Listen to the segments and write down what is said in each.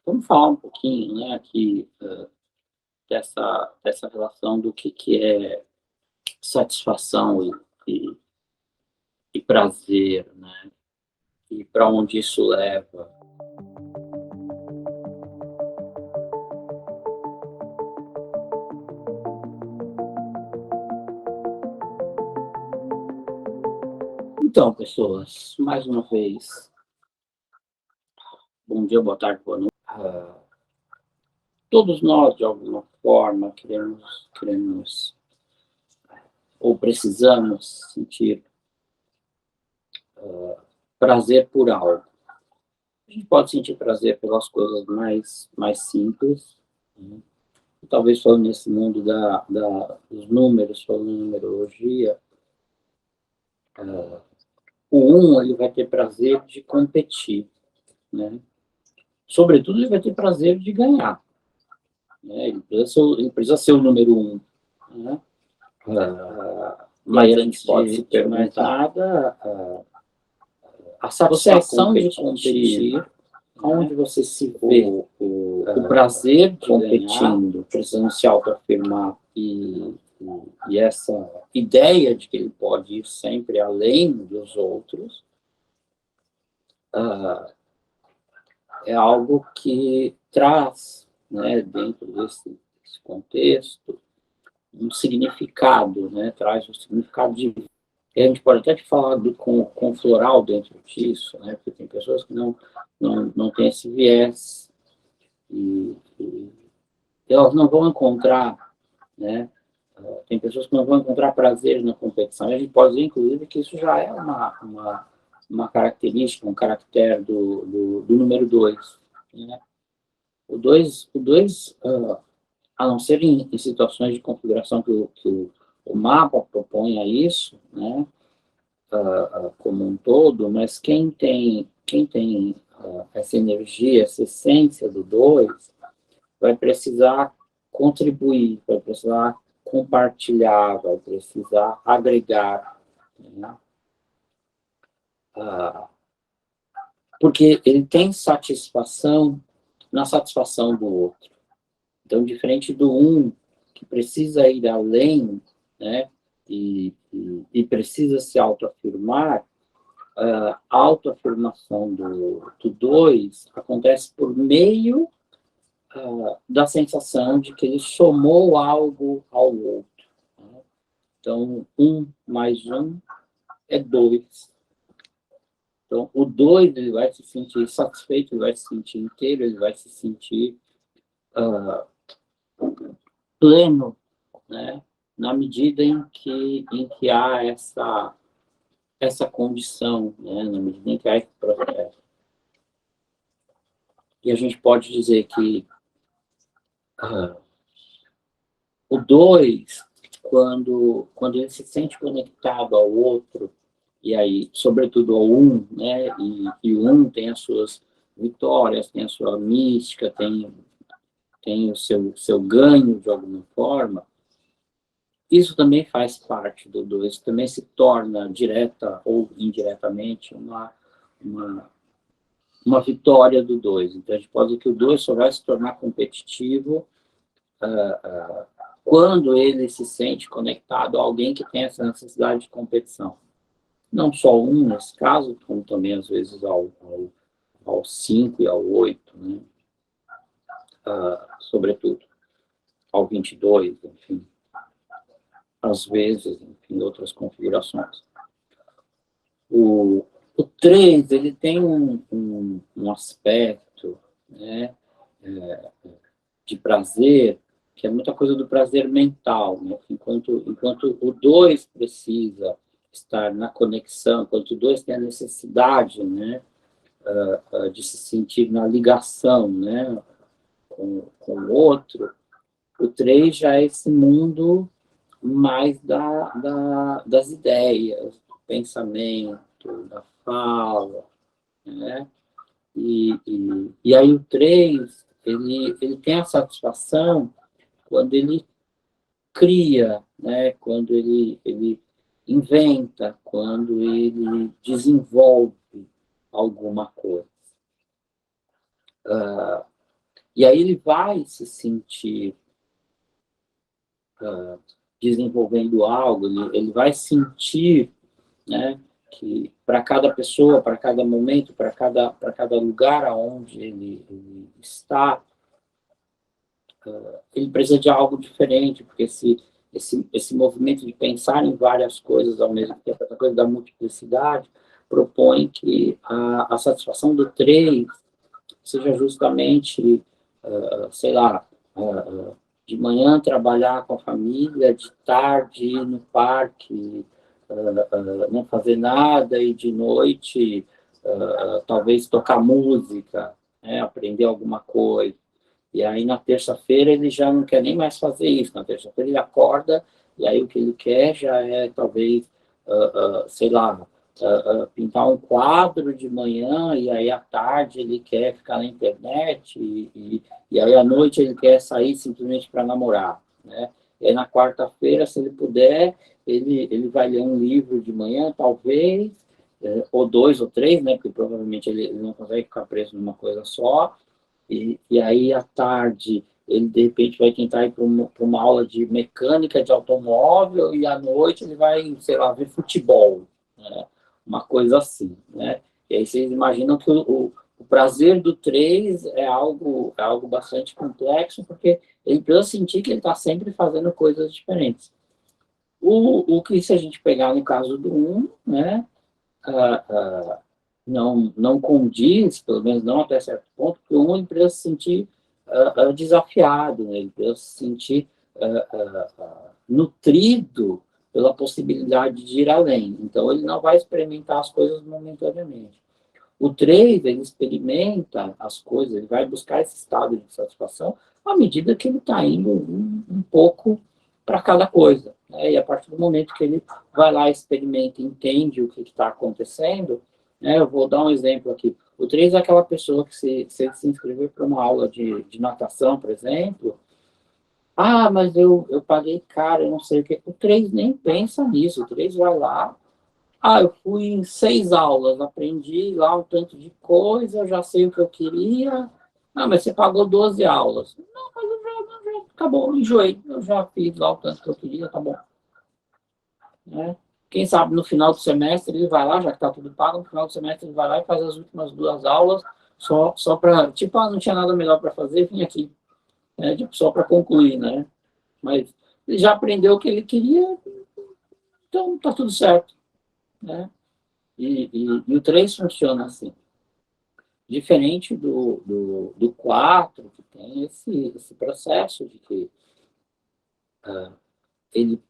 Vamos falar um pouquinho, né, aqui, dessa relação do que é satisfação e e prazer, né, e para onde isso leva. Então, pessoas, mais uma vez, bom dia, boa tarde, boa noite. Todos nós, de alguma forma, queremos ou precisamos sentir prazer por algo. A gente pode sentir prazer pelas coisas mais simples, né? Talvez falando nesse mundo dos números, falando em numerologia, o ele vai ter prazer de competir, né? Sobretudo, ele vai ter prazer de ganhar, né? Ele precisa ser o número um, né? Mas a gente pode se perguntar a satisfação de competir, onde você se vê o prazer de competindo, precisando se autoafirmar e essa ideia de que ele pode ir sempre além dos outros, é algo que traz, né, dentro desse contexto, um significado, né, traz um significado de vida. E a gente pode até falar com floral dentro disso, né, porque tem pessoas que não têm esse viés e elas não vão encontrar, né, tem pessoas que não vão encontrar prazer na competição. A gente pode dizer, inclusive, que isso já é uma característica, um caractere do número 2. Né? O dois a não ser em situações de configuração o mapa propõe a isso, né, como um todo, mas quem tem essa energia, essa essência do 2, vai precisar contribuir, vai precisar compartilhar, vai precisar agregar, né? Porque ele tem satisfação na satisfação do outro. Então, diferente do que precisa ir além, né, e precisa se autoafirmar, a autoafirmação do 2 acontece por meio da sensação de que ele somou algo ao outro. Né? Então, mais é 2. Então, o 2 ele vai se sentir satisfeito, ele vai se sentir inteiro, ele vai se sentir pleno, né? Na medida em que há essa condição, né? Na medida em que há esse processo. E a gente pode dizer que o 2, quando ele se sente conectado ao outro, e aí, sobretudo ao né? E o tem as suas vitórias, tem a sua mística, tem o seu ganho de alguma forma, isso também faz parte do 2, também se torna, direta ou indiretamente, uma vitória do 2. Então, a gente pode dizer que o 2 só vai se tornar competitivo quando ele se sente conectado a alguém que tem essa necessidade de competição. Não só nesse caso, como também, às vezes, ao 5 e ao 8, né? Sobretudo, ao 22, enfim. Às vezes, enfim, outras configurações. O 3, ele tem um aspecto, né, de prazer, que é muita coisa do prazer mental, né? Enquanto o 2 precisa estar na conexão, enquanto o 2 tem a necessidade, né, de se sentir na ligação, né, com o outro, o 3 já é esse mundo mais das ideias, do pensamento, da fala, né? E aí o 3, ele tem a satisfação quando ele cria, né? Quando ele inventa, quando ele desenvolve alguma coisa. E aí ele vai se sentir desenvolvendo algo, ele vai sentir, né, que para cada pessoa, para cada momento, para cada lugar aonde ele está, ele precisa de algo diferente, porque esse movimento de pensar em várias coisas ao mesmo tempo, essa coisa da multiplicidade, propõe que a satisfação do 3 seja justamente, sei lá, de manhã trabalhar com a família, de tarde ir no parque, não fazer nada, e de noite talvez tocar música, né, aprender alguma coisa. E aí, na terça-feira, ele já não quer nem mais fazer isso. Na terça-feira, ele acorda, e aí o que ele quer já é, talvez, sei lá, pintar um quadro de manhã, e aí à tarde ele quer ficar na internet, e aí à noite ele quer sair simplesmente para namorar, né? E aí, na quarta-feira, se ele puder, ele vai ler um livro de manhã, talvez, ou dois ou três, né? Porque provavelmente ele não consegue ficar preso numa coisa só. E aí, à tarde, ele, de repente, vai tentar ir para uma aula de mecânica de automóvel, e à noite ele vai, sei lá, ver futebol, né? Uma coisa assim, né? E aí vocês imaginam que o prazer do 3 é algo bastante complexo, porque ele precisa sentir que ele está sempre fazendo coisas diferentes. O que, se a gente pegar no caso do 1, né? Não condiz, pelo menos não até certo ponto, porque o ele precisa se sentir desafiado, né? Ele precisa se sentir nutrido pela possibilidade de ir além. Então, ele não vai experimentar as coisas momentaneamente. O 3, ele experimenta as coisas, ele vai buscar esse estado de satisfação à medida que ele está indo um pouco para cada coisa, né? E a partir do momento que ele vai lá, experimenta, entende o que está acontecendo, né? Eu vou dar um exemplo aqui. O 3 é aquela pessoa que, se ele se inscrever para uma aula de natação, por exemplo, mas eu paguei caro, eu não sei o que. O 3 nem pensa nisso, o 3 vai lá, eu fui em 6 aulas, aprendi lá um tanto de coisa, eu já sei o que eu queria. Mas você pagou 12 aulas. Não, mas eu já acabou, enjoei. Eu já fiz lá o tanto que eu queria, tá bom. Né? Quem sabe no final do semestre ele vai lá, já que está tudo pago, no final do semestre ele vai lá e faz as últimas 2 aulas, só para, tipo, não tinha nada melhor para fazer, vim aqui, né? Tipo, só para concluir, né? Mas ele já aprendeu o que ele queria, então tá tudo certo, né? E o 3 funciona assim. Diferente do 4, que tem esse processo de que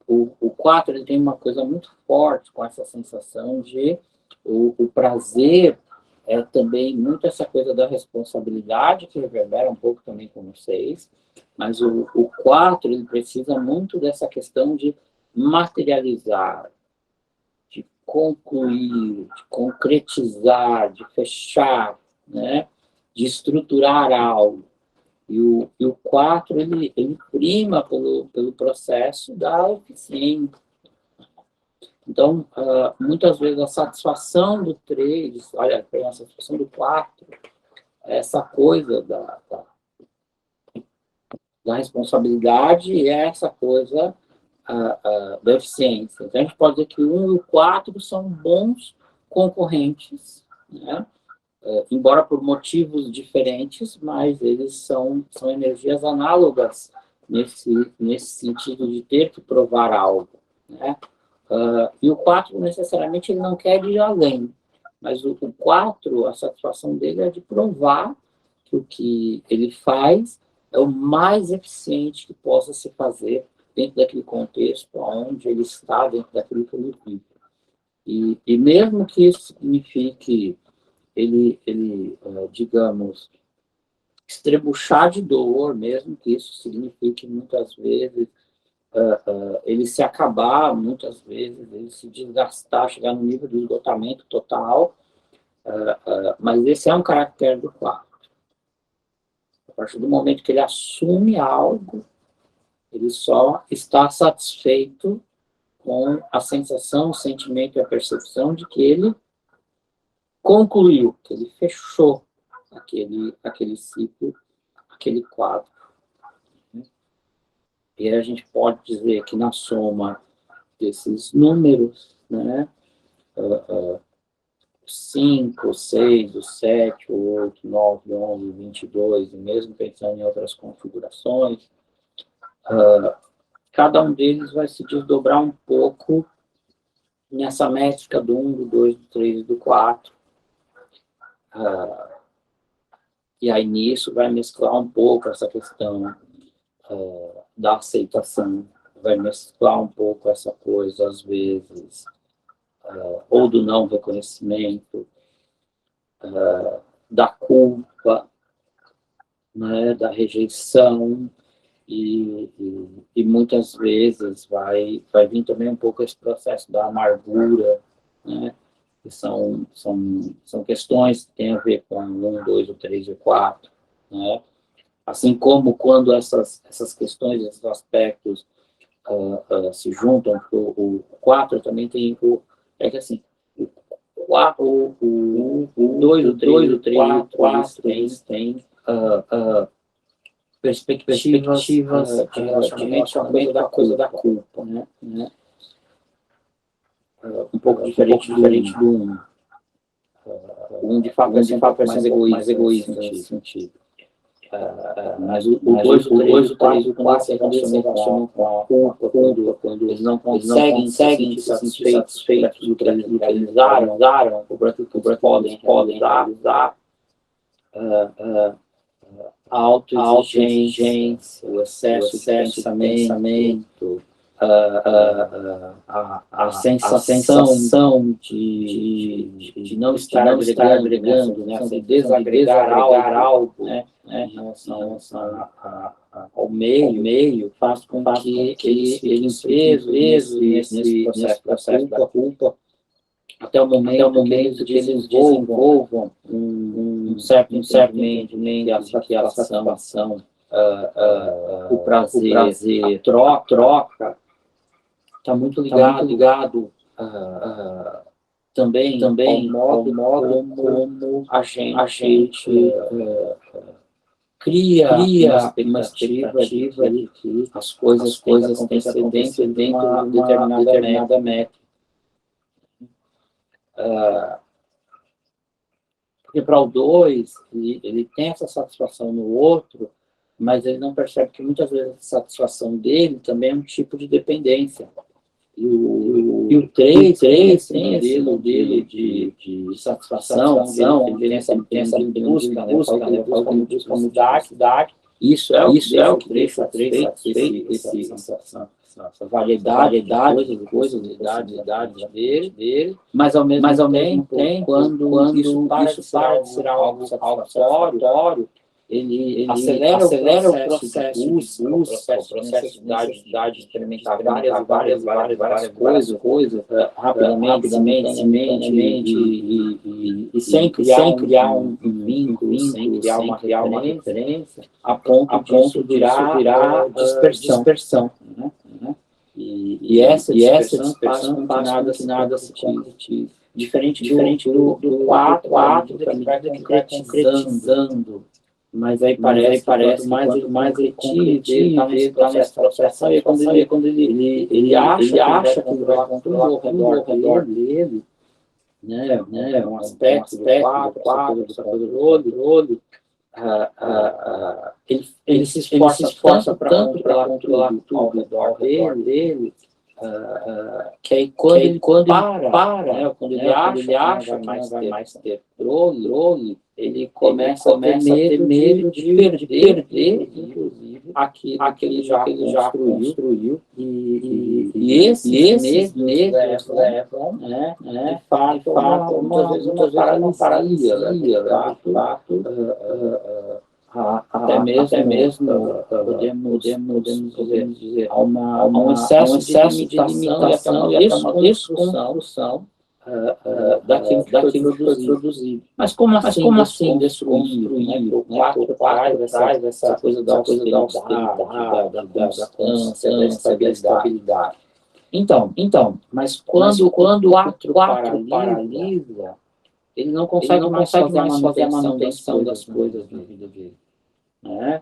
o 4 ele tem uma coisa muito forte com essa sensação de o prazer é também muito essa coisa da responsabilidade, que reverbera um pouco também com o 6, mas o 4 ele precisa muito dessa questão de materializar, de concluir, de concretizar, de fechar, né? De estruturar algo. E o 4, ele prima pelo processo da eficiência. Então, muitas vezes a satisfação do 3, olha, a satisfação do 4, é essa coisa da responsabilidade e é essa coisa da eficiência. Então, a gente pode dizer que o 1 e o 4 são bons concorrentes, né? Embora por motivos diferentes, mas eles são energias análogas nesse sentido de ter que provar algo, né? E o 4, necessariamente, ele não quer ir além, mas o 4, a satisfação dele é de provar que o que ele faz é o mais eficiente que possa se fazer dentro daquele contexto onde ele está, dentro daquilo que ele vive. E mesmo que isso signifique ele digamos, estrebuchar de dor, mesmo que isso signifique muitas vezes ele se acabar, muitas vezes ele se desgastar, chegar no nível de esgotamento total, mas esse é um caractere do 4. A partir do momento que ele assume algo, ele só está satisfeito com a sensação, o sentimento e a percepção de que ele concluiu, que ele fechou aquele ciclo, aquele quadro. E aí a gente pode dizer que na soma desses números, né, 5, 6, 7, 8, 9, 11, 22, e mesmo pensando em outras configurações, cada um deles vai se desdobrar um pouco nessa métrica do 1, do 2, do 3 e do 4. E aí nisso vai mesclar um pouco essa questão da aceitação, vai mesclar um pouco essa coisa, às vezes, ou do não reconhecimento, da culpa, né, da rejeição, e muitas vezes vai vir também um pouco esse processo da amargura, né, que são questões que têm a ver com o 1, 2, o 3 e o 4, né? Assim como quando essas questões, esses aspectos se juntam, o 4 também tem é que assim, o 2, o 3, o 4, eles têm perspectivas de relacionamento com a coisa da culpa, né? Um pouco diferente do 1. Um de fato é mais egoísta nesse sentido. Mas o 2, o 3 e o 4 se relacionam com a culpa, quando eles não conseguem se sentir satisfeitos por aquilo que eles realizaram, ou por aquilo que eles podem realizar, a autoexigência, o excesso de pensamento, a sensação de não estar agregando, né, de desagregar algo, né, em relação ao meio, faz com que eles fiquem presos nesse processo da culpa, até o momento que eles desenvolvam um certo entendimento que a satisfação, o prazer, a troca, está muito ligado também ao modo como a gente cria uma expectativa de que as coisas têm que acontecer dentro de uma determinada meta. Porque para o 2, ele tem essa satisfação no outro, mas ele não percebe que muitas vezes a satisfação dele também é um tipo de dependência. E o 3 tem esse modelo de satisfação, ele tem essa busca, busca mudar. Isso é o que deixa essa variedade de coisas, idade dele, mas ao mesmo tempo, quando isso para de ser algo satisfatório, ele acelera o processo de busca, o processo de experimentar várias coisas rapidamente, e sem criar um vínculo, sem criar uma referência, a ponto de virar dispersão. Né? E essa dispersão faz com que nada se concretize. Diferente do 4, que vai concretizando. Mas aí parece que mais ele está nesse processo, e quando ele acha que ele vai controlar ao redor dele, né, um aspecto do 4, essa coisa do olho, ele se esforça para controlar tudo ao redor dele, que aí quando ele para, né, quando ele acha que não vai mais ter controle, ele começa a ter medo de perder, inclusive, aquilo que ele já construiu. E esses medos levam, né, de fato, muitas vezes uma paralisia, até mesmo podemos dizer, há um excesso de limitação e até uma desconstrução daquilo que foi produzido. Mas como assim desconstruir, né? O 4 traz essa coisa da austeridade, da constância, da estabilidade. Então, mas quando o 4 paralisa, ele não consegue mais fazer a manutenção das coisas na vida dele. Né?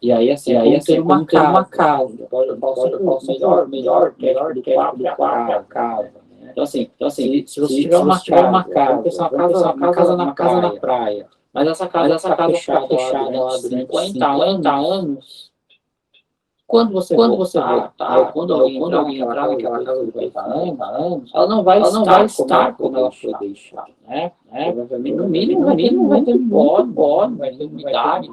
E aí, assim, ter uma casa. Melhor do quarto é a casa. Então, assim, se você tiver uma casa, vamos pensar uma casa na praia. Mas essa casa está fechada lá durante 50 anos. Quando você voltar, quando alguém entrar naquela casa de 50 anos, ela não vai estar como ela foi deixada, né? Provavelmente, no mínimo, vai ter pó, vai ter umidade,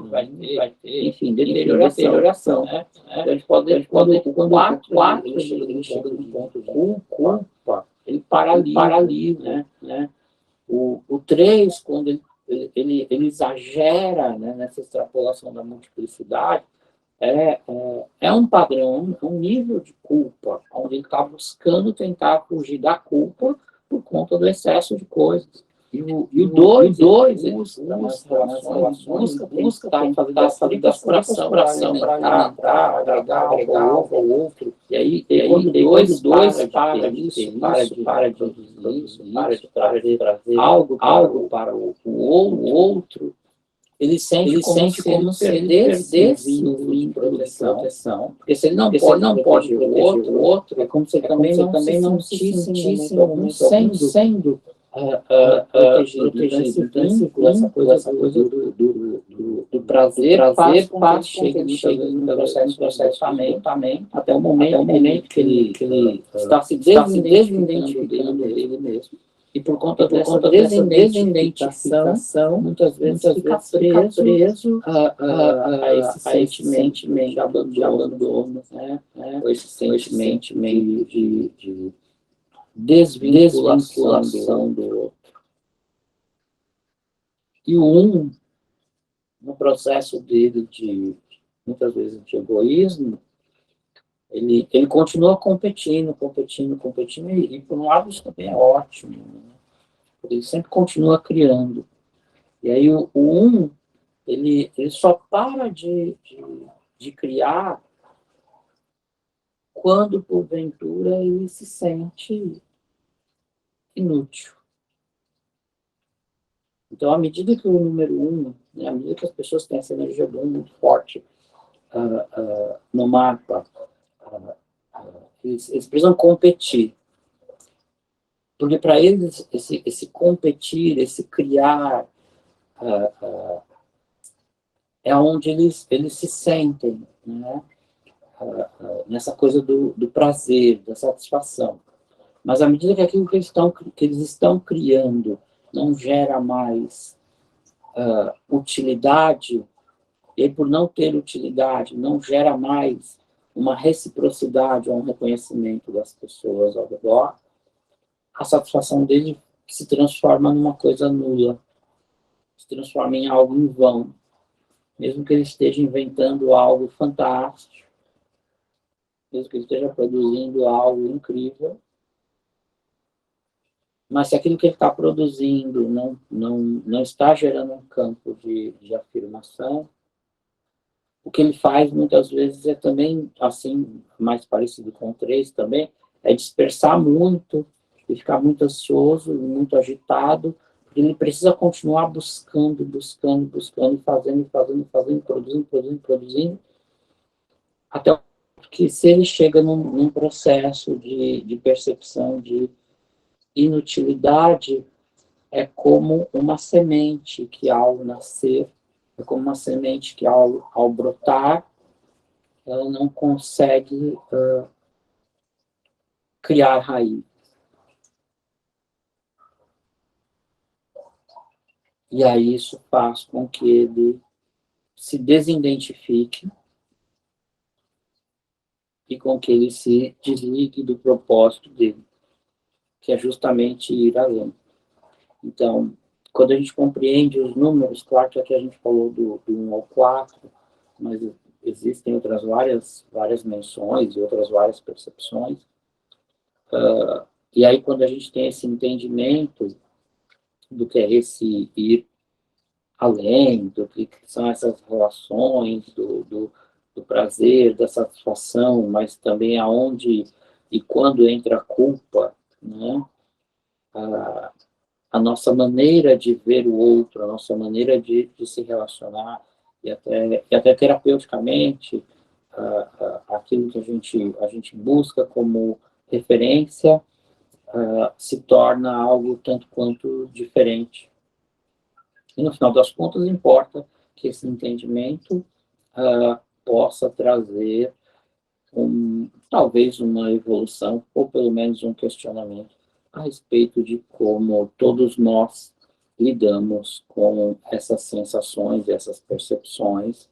vai ter, enfim, deterioração, né? Então, a gente pode, quando ele chega no ponto de culpa, ele paralisa, né? O 3, quando ele exagera, né, nessa extrapolação da multiplicidade, é um padrão, um nível de culpa, onde ele está buscando tentar fugir da culpa por conta do excesso de coisas. E o 2, ele busca fazer dessa frustração para alimentar, para agregar algo ao outro. E aí quando o 2 para de produzir isso, para de trazer algo para o outro, ele sente como se ele perdesse o vínculo de proteção. Porque se ele não pode proteger o outro, é como se ele também não se sentisse sendo protegido. Então, esse vínculo, essa coisa do prazer faz com que ele chegue no processo de também, até o momento que ele está se desidentificando dele mesmo. E por conta dessa desidentificação, muitas vezes fica preso a esse sentimento de abandono, né? Ou esse sentimento de desvinculação do outro. E o 1, no processo dele muitas vezes, de egoísmo, ele continua competindo, e por um lado isso também é ótimo, né? Ele sempre continua criando. E aí o 1, ele só para de criar quando, porventura, ele se sente inútil. Então, à medida que o número 1, né, à medida que as pessoas têm essa energia do 1 muito forte no mapa, eles precisam competir. Porque para eles, esse competir, esse criar, é onde eles se sentem, né? Nessa coisa do prazer, da satisfação. Mas à medida que aquilo que eles estão criando não gera mais utilidade, e aí, por não ter utilidade, não gera mais uma reciprocidade ou um reconhecimento das pessoas ao redor, a satisfação dele se transforma numa coisa nula, se transforma em algo em vão, mesmo que ele esteja inventando algo fantástico, mesmo que ele esteja produzindo algo incrível, mas se aquilo que ele está produzindo não está gerando um campo de afirmação, o que ele faz muitas vezes é também, assim, mais parecido com o 3 também, é dispersar muito, e ficar muito ansioso, muito agitado, porque ele precisa continuar buscando, fazendo, produzindo, até que se ele chega num processo de percepção de inutilidade, é como uma semente que ao nascer, é como uma semente que ao brotar, ela não consegue criar raiz. E aí isso faz com que ele se desidentifique e com que ele se desligue do propósito dele, que é justamente ir além. Então, quando a gente compreende os números, claro que aqui a gente falou do 1 ao 4, mas existem outras várias menções e outras várias percepções. E aí, quando a gente tem esse entendimento do que é esse ir além, do que são essas relações, do prazer, da satisfação, mas também aonde e quando entra a culpa, né? A nossa maneira de ver o outro, a nossa maneira de se relacionar, e até terapeuticamente, aquilo que a gente busca como referência se torna algo tanto quanto diferente. E, no final das contas, importa que esse entendimento possa trazer talvez uma evolução, ou pelo menos um questionamento a respeito de como todos nós lidamos com essas sensações, essas percepções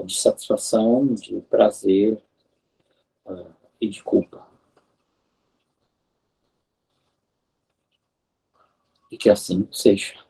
de satisfação, de prazer e de culpa. E que assim seja.